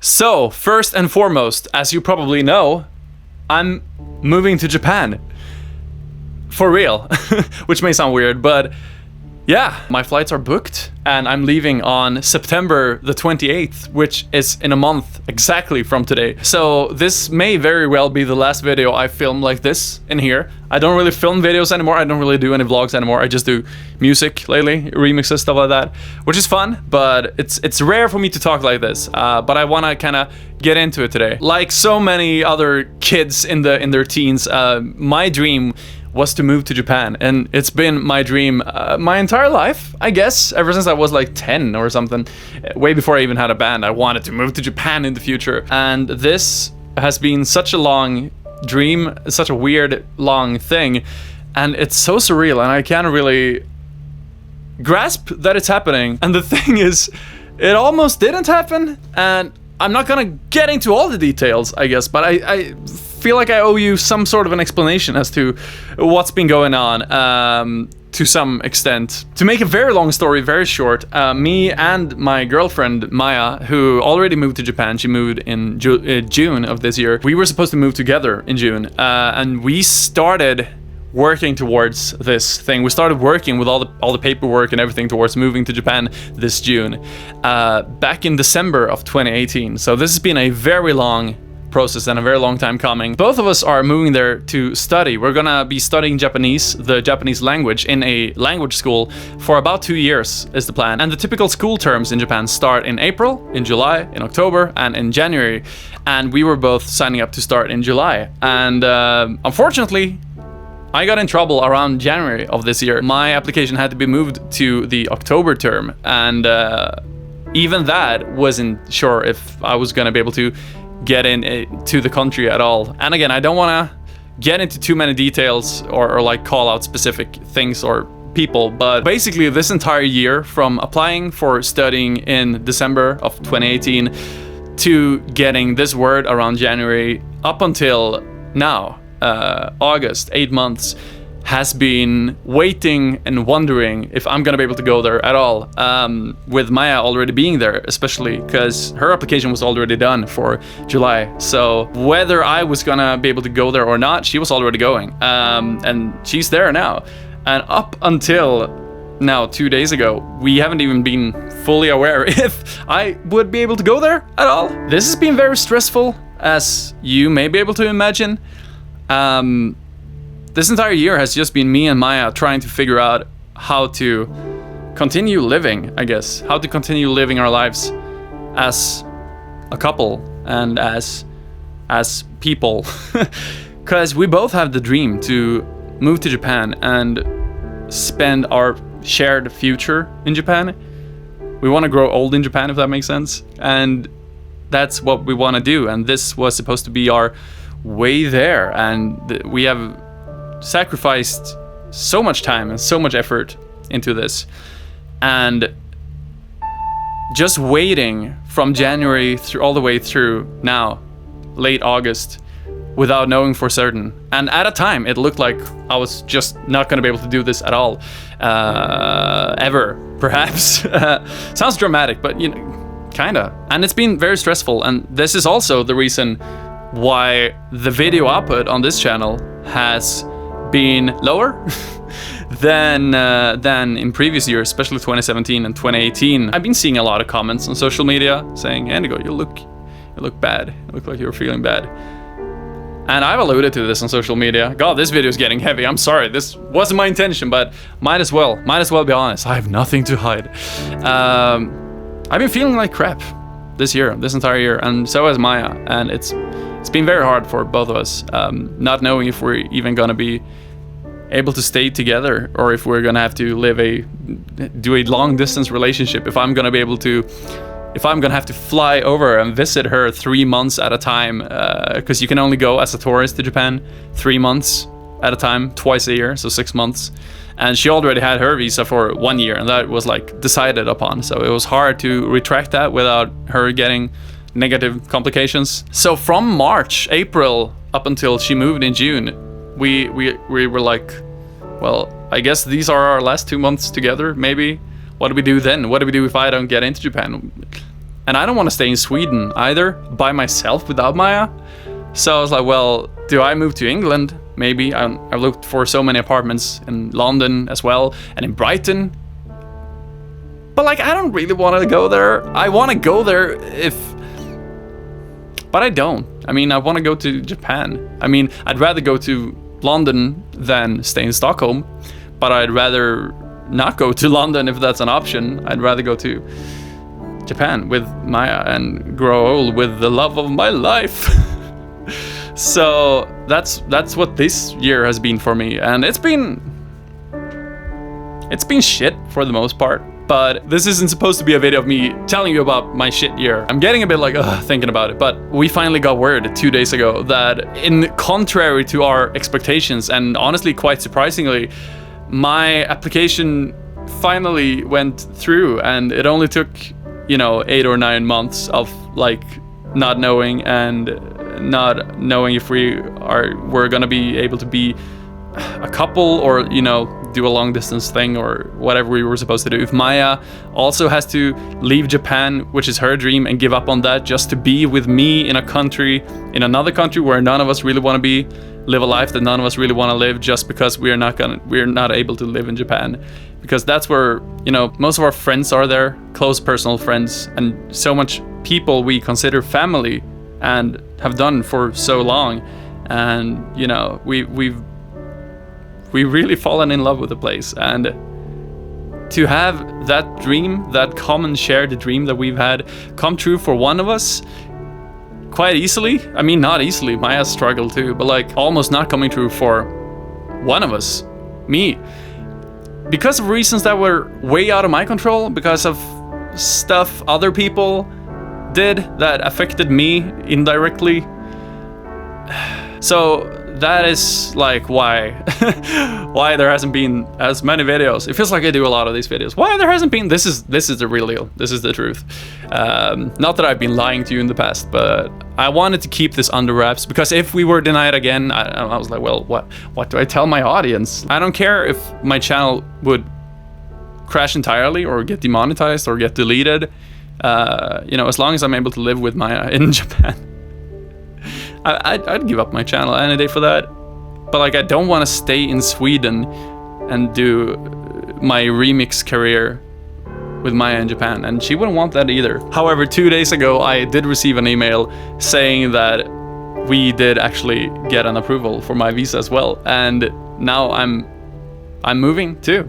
So, first and foremost, as you probably know, I'm moving to Japan. For real. Which may sound weird, but yeah, my flights are booked and I'm leaving on September the 28th, which is in a month exactly from today. So this may very well be the last video I film like this in here. I don't really film videos anymore. I don't really do any vlogs anymore. I just do music lately, remixes, stuff like that, which is fun, but it's rare for me to talk like this. But I want to kind of get into it today. Like so many other kids in their teens, my dream was to move to Japan, and it's been my dream my entire life, I guess, ever since I was like 10 or something. Way before I even had a band, I wanted to move to Japan in the future, and this has been such a long dream, such a weird long thing, and it's so surreal, and I can't really grasp that it's happening. And the thing is, it almost didn't happen, and I'm not gonna get into all the details, I guess, but I feel like I owe you some sort of an explanation as to what's been going on, to some extent. To make a very long story very short, me and my girlfriend Maya, who already moved to Japan, she moved in June of this year, we were supposed to move together in June, and we started working towards this thing. We started working with all the paperwork and everything towards moving to Japan this June, back in December of 2018. So this has been a very long process and a very long time coming. Both of us are moving there to study. We're gonna be studying Japanese, the Japanese language, in a language school for about 2 years is the plan. And the typical school terms in Japan start in April, in July, in October, and in January. And we were both signing up to start in July. And unfortunately, I got in trouble around January of this year. My application had to be moved to the October term, and even that wasn't sure if I was gonna be able to get in to the country at all. And again, I don't want to get into too many details or like call out specific things or people, but basically this entire year, from applying for studying in December of 2018 to getting this word around January up until now, August, 8 months, has been waiting and wondering if I'm gonna be able to go there at all, with Maya already being there, especially because her application was already done for July. So whether I was gonna be able to go there or not, she was already going, and she's there now. And up until now, 2 days ago, we haven't even been fully aware if I would be able to go there at all. This has been very stressful, as you may be able to imagine. This entire year has just been me and Maya trying to figure out how to continue living, I guess. How to continue living our lives as a couple and as people. Because we both have the dream to move to Japan and spend our shared future in Japan. We want to grow old in Japan, if that makes sense. And that's what we want to do. And this was supposed to be our way there. And we have sacrificed so much time and so much effort into this, and just waiting from January through all the way through now, late August, without knowing for certain. And at a time it looked like I was just not going to be able to do this at all, ever, perhaps. Sounds dramatic, but you know, kinda. And it's been very stressful, and this is also the reason why the video output on this channel has been lower than in previous years, especially 2017 and 2018. I've been seeing a lot of comments on social media saying, Endigo, you look bad. You look like you're feeling bad. And I've alluded to this on social media. God, this video is getting heavy. I'm sorry. This wasn't my intention, but might as well be honest. I have nothing to hide. I've been feeling like crap this entire year, and so has Maya. And it's been very hard for both of us, not knowing if we're even gonna be able to stay together, or if we're gonna have to do a long distance relationship, if I'm gonna have to fly over and visit her 3 months at a time, because you can only go as a tourist to Japan 3 months at a time, twice a year, so 6 months. And she already had her visa for 1 year, and that was like decided upon, so it was hard to retract that without her getting negative complications. So from March, April, up until she moved in June, we were like, well, I guess these are our last 2 months together, maybe. What do we do then? What do we do if I don't get into Japan? And I don't want to stay in Sweden either by myself without Maya. So I was like, well, do I move to England? Maybe. I've looked for so many apartments in London as well, and in Brighton. But like, I don't really want to go there. I want to go there but I don't. I mean, I want to go to Japan. I mean, I'd rather go to London than stay in Stockholm, but I'd rather not go to London if that's an option. I'd rather go to Japan with Maya and grow old with the love of my life. So that's what this year has been for me, and it's been shit for the most part. But this isn't supposed to be a video of me telling you about my shit year. I'm getting a bit like, thinking about it. But we finally got word 2 days ago that, in contrary to our expectations, and honestly quite surprisingly, my application finally went through, and it only took, 8 or 9 months of like not knowing if we're gonna be able to be a couple, or do a long distance thing, or whatever we were supposed to do. If Maya also has to leave Japan, which is her dream, and give up on that just to be with me in another country where none of us really want to be, live a life that none of us really want to live, just because we're not able to live in Japan, because that's where most of our friends are there, close personal friends, and so much people we consider family and have done for so long, and we've really fallen in love with the place. And to have that dream, that common shared dream that we've had, come true for one of us quite easily. I mean, not easily, Maya struggled too, but like almost not coming true for one of us, me, because of reasons that were way out of my control, because of stuff other people did that affected me indirectly. So that is like why there hasn't been as many videos. It feels like I do a lot of these videos. Why there hasn't been? This is the real deal. This is the truth. Not that I've been lying to you in the past, but I wanted to keep this under wraps, because if we were denied again, I was like, well, what do I tell my audience? I don't care if my channel would crash entirely or get demonetized or get deleted. As long as I'm able to live with Maya in Japan. I'd give up my channel any day for that. But like, I don't want to stay in Sweden and do my remix career with Maya in Japan, and she wouldn't want that either. However, 2 days ago I did receive an email saying that we did actually get an approval for my visa as well, and now I'm moving too.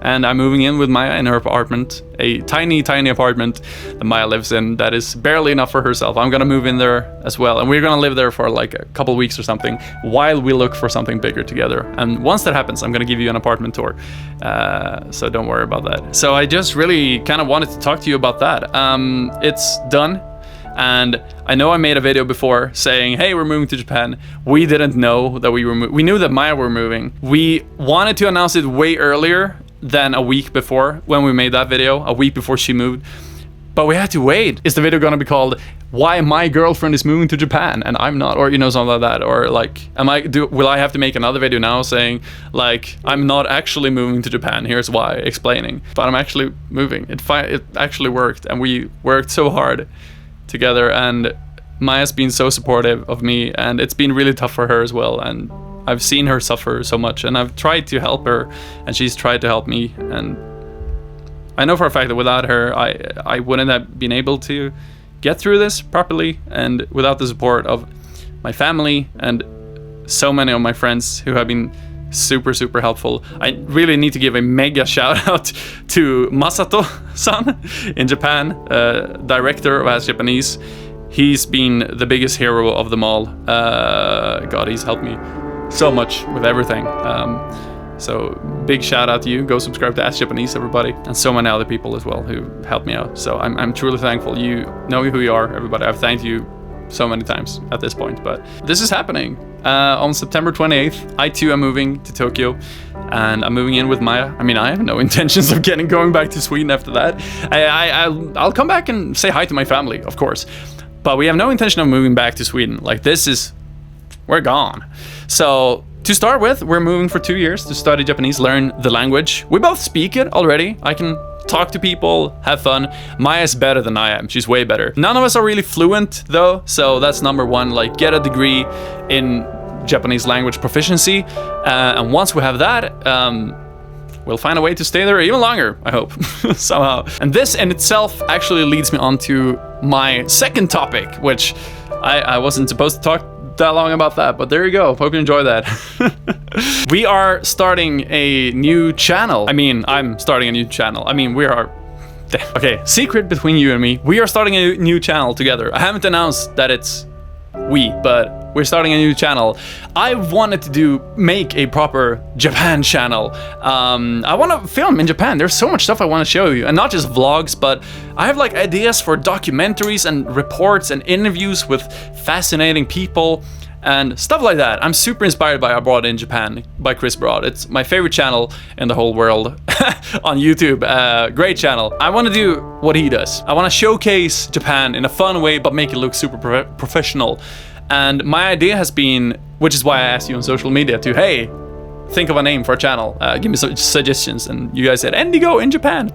And I'm moving in with Maya in her apartment, a tiny apartment that Maya lives in that is barely enough for herself. I'm gonna move in there as well, and we're gonna live there for like a couple weeks or something while we look for something bigger together. And once that happens, I'm gonna give you an apartment tour, so don't worry about that. So I just really kind of wanted to talk to you about that. It's done. And I know I made a video before saying, hey, we're moving to Japan. We didn't know that we knew that Maya were moving. We wanted to announce it way earlier than a week before, when we made that video, a week before she moved. But we had to wait. Is the video gonna be called "Why My Girlfriend Is Moving to Japan and I'm Not," or something like that? Or like, will I have to make another video now saying like, I'm not actually moving to Japan, here's why, explaining, but I'm actually moving. It actually worked, and we worked so hard together, and Maya's been so supportive of me, and it's been really tough for her as well, and I've seen her suffer so much, and I've tried to help her, and she's tried to help me, and I know for a fact that without her, I wouldn't have been able to get through this properly, and without the support of my family and so many of my friends who have been super helpful. I really need to give a mega shout out to Masato-san in Japan, director of Ask Japanese. He's been the biggest hero of them all. God, he's helped me so much with everything. So big shout out to you. Go subscribe to Ask Japanese, everybody, and so many other people as well who helped me out. So I'm truly thankful. You know who you are, everybody. I've thanked you so many times at this point, but this is happening. On September 28th, I too am moving to Tokyo, and I'm moving in with Maya. I mean, I have no intentions of going back to Sweden after that. I'll come back and say hi to my family, of course, but we have no intention of moving back to Sweden. Like, we're gone. So to start with, we're moving for 2 years to study Japanese, learn the language. We both speak it already. I can talk to people, have fun. Maya's better than I am. She's way better. None of us are really fluent though, so that's number one. Like, get a degree in Japanese language proficiency, and once we have that, we'll find a way to stay there even longer, I hope, somehow. And this in itself actually leads me on to my second topic, which I wasn't supposed to talk that long about that, but there you go. Hope you enjoy that. We are starting a new channel. I mean, I'm starting a new channel. I mean, we are... Okay, secret between you and me. We are starting a new channel together. I haven't announced that it's we, but we're starting a new channel. I wanted to make a proper Japan channel. I want to film in Japan. There's so much stuff I want to show you, and not just vlogs, but I have like ideas for documentaries and reports and interviews with fascinating people and stuff like that. I'm super inspired by Abroad in Japan by Chris Broad. It's my favorite channel in the whole world on YouTube. Great channel. I want to do what he does. I want to showcase Japan in a fun way, but make it look super professional. And my idea has been, which is why I asked you on social media to, hey, think of a name for a channel. Give me some suggestions. And you guys said Endigo in Japan.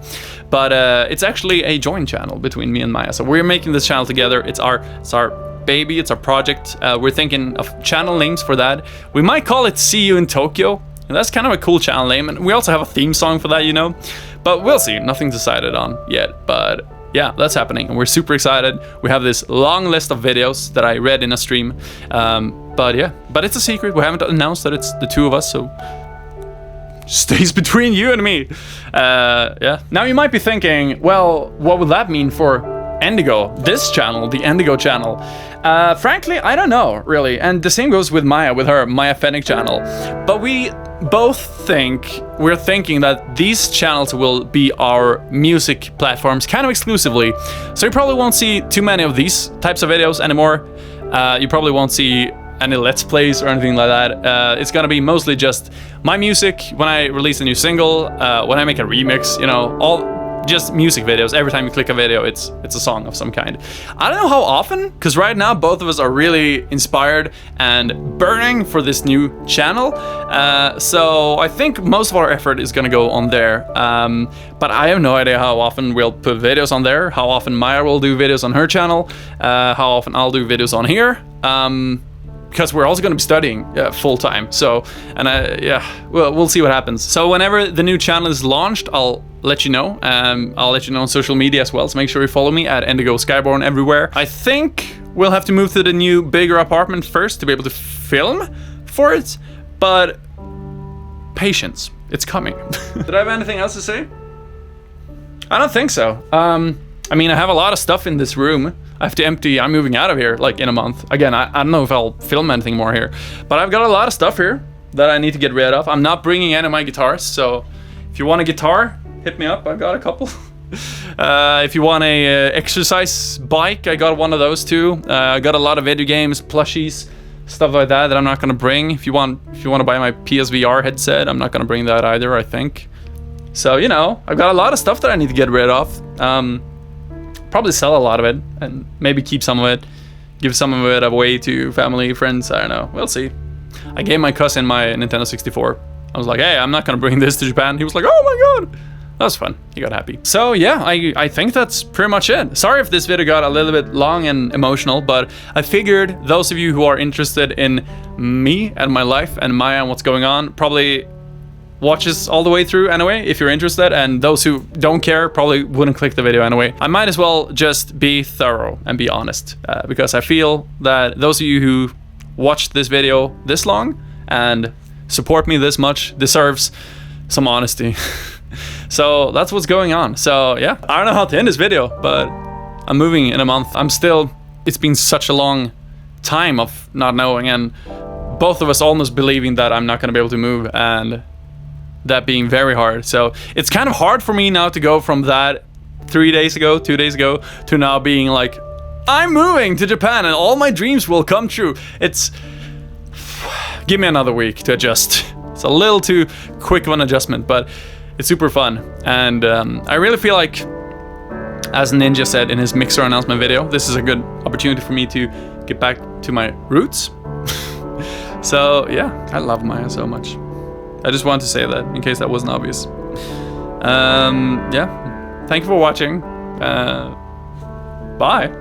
But it's actually a joint channel between me and Maya. So we're making this channel together. It's our baby, it's our project. We're thinking of channel names for that. We might call it See You in Tokyo. And that's kind of a cool channel name. And we also have a theme song for that, you know. But we'll see. Nothing decided on yet. But yeah, that's happening. And we're super excited. We have this long list of videos that I read in a stream. But yeah, but it's a secret. We haven't announced that it's the two of us. So stays between you and me. Yeah. Now you might be thinking, well, what would that mean for Endigo, this channel, the Endigo channel? Frankly, I don't know, really. And the same goes with Maya, with her Maya Fennec channel. But we both we're thinking that these channels will be our music platforms kind of exclusively. So you probably won't see too many of these types of videos anymore. You probably won't see any Let's Plays or anything like that. It's gonna be mostly just my music when I release a new single, when I make a remix, you know, all just music videos. Every time you click a video, it's a song of some kind. I don't know how often, because right now both of us are really inspired and burning for this new channel. So I think most of our effort is gonna go on there. But I have no idea how often we'll put videos on there, how often Maya will do videos on her channel, how often I'll do videos on here. Because we're also going to be studying full time. So, and yeah, we'll see what happens. So whenever the new channel is launched, I'll let you know. I'll let you know on social media as well. So make sure you follow me at Endigo Skyborn everywhere. I think we'll have to move to the new bigger apartment first to be able to film for it. But patience, it's coming. Did I have anything else to say? I don't think so. I mean, I have a lot of stuff in this room. I have to empty. I'm moving out of here like in a month. Again, I don't know if I'll film anything more here, but I've got a lot of stuff here that I need to get rid of. I'm not bringing any of my guitars, so if you want a guitar, hit me up. I've got a couple. If you want a exercise bike, I got one of those too. I got a lot of video games, plushies, stuff like that I'm not gonna bring. If you want to buy my PSVR headset, I'm not gonna bring that either, I think. So, you know, I've got a lot of stuff that I need to get rid of. Probably sell a lot of it and maybe keep some of it, give some of it away to family, friends. I don't know. We'll see. I gave my cousin my Nintendo 64. I was like, hey, I'm not gonna bring this to Japan. He was like, oh my god. That was fun. He got happy. So yeah, I think that's pretty much it. Sorry if this video got a little bit long and emotional, but I figured those of you who are interested in me and my life and Maya and what's going on probably watch this all the way through anyway, if you're interested, and those who don't care probably wouldn't click the video anyway. I might as well just be thorough and be honest, because I feel that those of you who watched this video this long and support me this much deserves some honesty. So that's what's going on. So yeah, I don't know how to end this video, but I'm moving in a month. It's been such a long time of not knowing, and both of us almost believing that I'm not gonna be able to move, and that being very hard. So it's kind of hard for me now to go from that 2 days ago, to now being like, I'm moving to Japan and all my dreams will come true. Give me another week to adjust. It's a little too quick of an adjustment, but it's super fun. And I really feel like, as Ninja said in his Mixer announcement video, this is a good opportunity for me to get back to my roots. So yeah, I love Maya so much. I just wanted to say that in case that wasn't obvious. Yeah, thank you for watching. Bye.